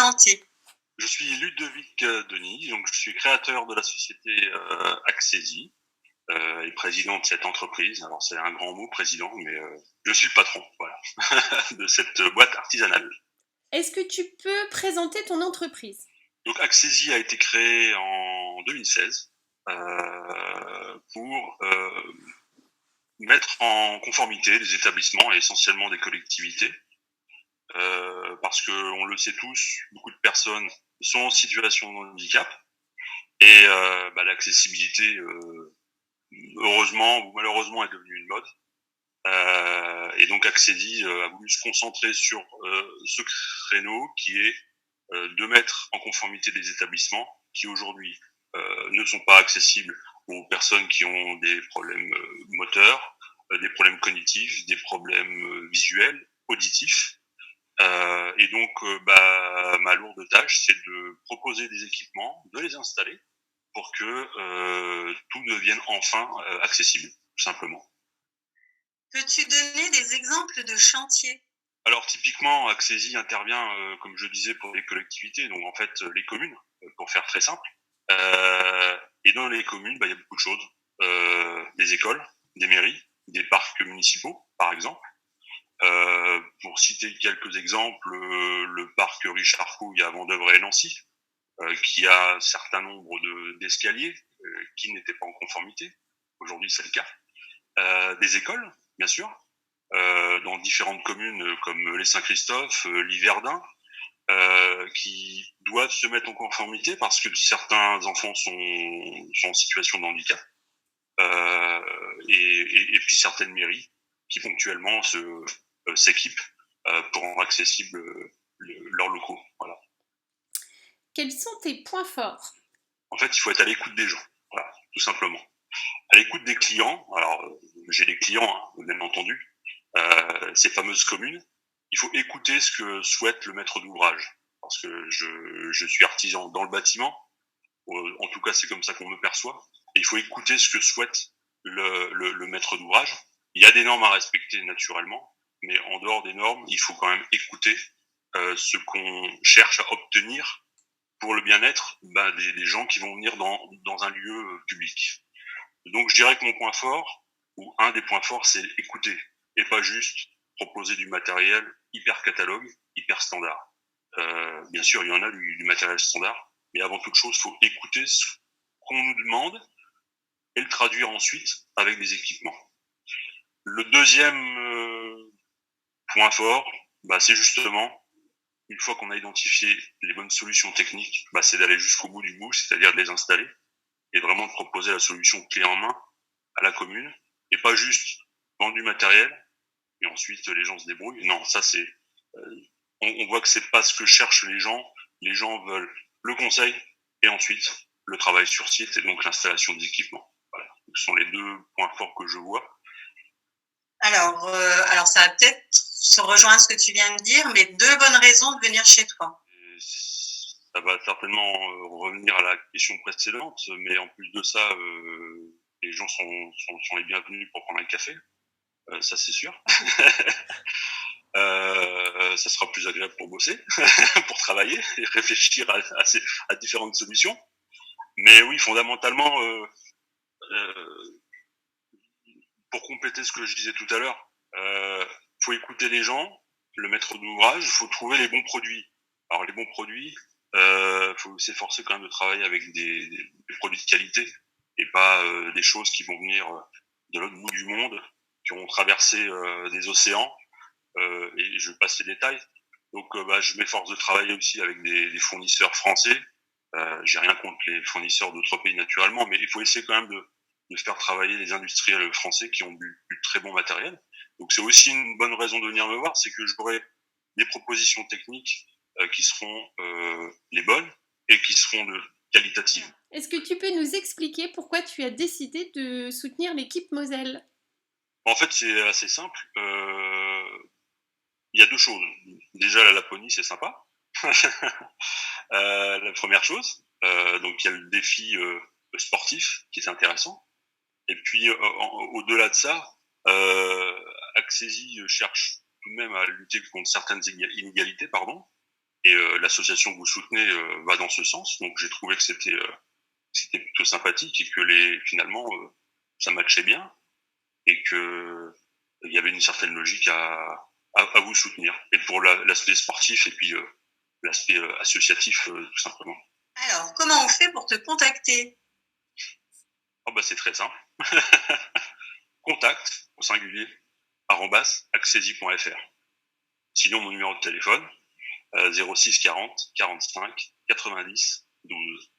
présenter. Je suis Ludovic Denis, donc je suis créateur de la société Accesi et président de cette entreprise. Alors c'est un grand mot, président, mais je suis le patron, voilà, de cette boîte artisanale. Est-ce que tu peux présenter ton entreprise ? Donc Accesi a été créé en 2016 pour mettre en conformité des établissements et essentiellement des collectivités. Parce que on le sait tous, beaucoup de personnes sont en situation de handicap et l'accessibilité, heureusement ou malheureusement, est devenue une mode. Et donc Accesi a voulu se concentrer sur ce créneau qui est de mettre en conformité des établissements qui aujourd'hui ne sont pas accessibles aux personnes qui ont des problèmes moteurs, des problèmes cognitifs, des problèmes visuels, auditifs. Et donc, ma lourde tâche, c'est de proposer des équipements, de les installer pour que tout devienne enfin accessible, tout simplement. Peux-tu donner des exemples de chantiers ? Alors, typiquement, Accesi intervient, comme je disais, pour les collectivités, donc en fait, les communes, pour faire très simple. Et dans les communes, il y a beaucoup de choses. Des écoles, des mairies, des parcs municipaux, par exemple. Pour citer quelques exemples, le parc Richard Fouille à Vendeuvre et Nancy, qui a un certain nombre d'escaliers qui n'étaient pas en conformité. Aujourd'hui, c'est le cas. Des écoles, bien sûr, dans différentes communes comme les Saint-Christophe, l'Yverdun, qui doivent se mettre en conformité parce que certains enfants sont en situation de handicap. Et puis certaines mairies qui ponctuellement s'équipent pour rendre accessibles leurs locaux. Voilà. Quels sont tes points forts ? En fait, il faut être à l'écoute des gens, voilà, tout simplement. À l'écoute des clients. Alors, j'ai des clients, bien entendu, ces fameuses communes. Il faut écouter ce que souhaite le maître d'ouvrage, parce que je suis artisan dans le bâtiment. En tout cas, c'est comme ça qu'on me perçoit. Et il faut écouter ce que souhaite le maître d'ouvrage. Il y a des normes à respecter naturellement, mais en dehors des normes, il faut quand même écouter ce qu'on cherche à obtenir pour le bien-être des gens qui vont venir dans un lieu public. Donc je dirais que mon point fort, ou un des points forts, c'est écouter, et pas juste proposer du matériel hyper catalogue, hyper standard. Bien sûr, il y en a du matériel standard, mais avant toute chose, il faut écouter ce qu'on nous demande et le traduire ensuite avec des équipements. Le deuxième point fort, c'est justement, une fois qu'on a identifié les bonnes solutions techniques, c'est d'aller jusqu'au bout du bout, c'est-à-dire de les installer et vraiment de proposer la solution clé en main à la commune et pas juste vendre du matériel et ensuite les gens se débrouillent. Non, ça c'est... on voit que c'est pas ce que cherchent les gens. Les gens veulent le conseil et ensuite le travail sur site et donc l'installation des équipements. Voilà. Donc, ce sont les deux points forts que je vois. Alors ça va peut-être se rejoindre ce que tu viens de dire, mais 2 bonnes raisons de venir chez toi. Ça va certainement revenir à la question précédente, mais en plus de ça, les gens sont les bienvenus pour prendre un café, ça c'est sûr. Ça sera plus agréable pour bosser, pour travailler et réfléchir à différentes solutions. Mais oui, fondamentalement, pour compléter ce que je disais tout à l'heure, faut écouter les gens, le maître d'ouvrage, il faut trouver les bons produits. Alors les bons produits, faut s'efforcer quand même de travailler avec des produits de qualité et pas des choses qui vont venir de l'autre bout du monde, qui ont traversé des océans, et je passe les détails. Donc je m'efforce de travailler aussi avec des fournisseurs français. J'ai rien contre les fournisseurs d'autres pays naturellement, mais il faut essayer quand même de faire travailler les industriels français qui ont du très bon matériel. Donc c'est aussi une bonne raison de venir me voir, c'est que j'aurai des propositions techniques qui seront les bonnes et qui seront qualitatives. Est-ce que tu peux nous expliquer pourquoi tu as décidé de soutenir l'équipe Moselle ? En fait, c'est assez simple. Il y a 2 choses. Déjà, la Laponie, c'est sympa. La première chose. Donc, il y a le défi sportif qui est intéressant. Et puis, au-delà de ça, Accesi cherche tout de même à lutter contre certaines inégalités, Et l'association que vous soutenez va dans ce sens. Donc j'ai trouvé que c'était plutôt sympathique et que finalement ça matchait bien et que il y avait une certaine logique à vous soutenir. Et pour l'aspect sportif et puis l'aspect associatif tout simplement. Alors, comment on fait pour te contacter? Oh bah c'est très simple. Contact au singulier @accesi.fr. Sinon mon numéro de téléphone 06 40 45 90 12.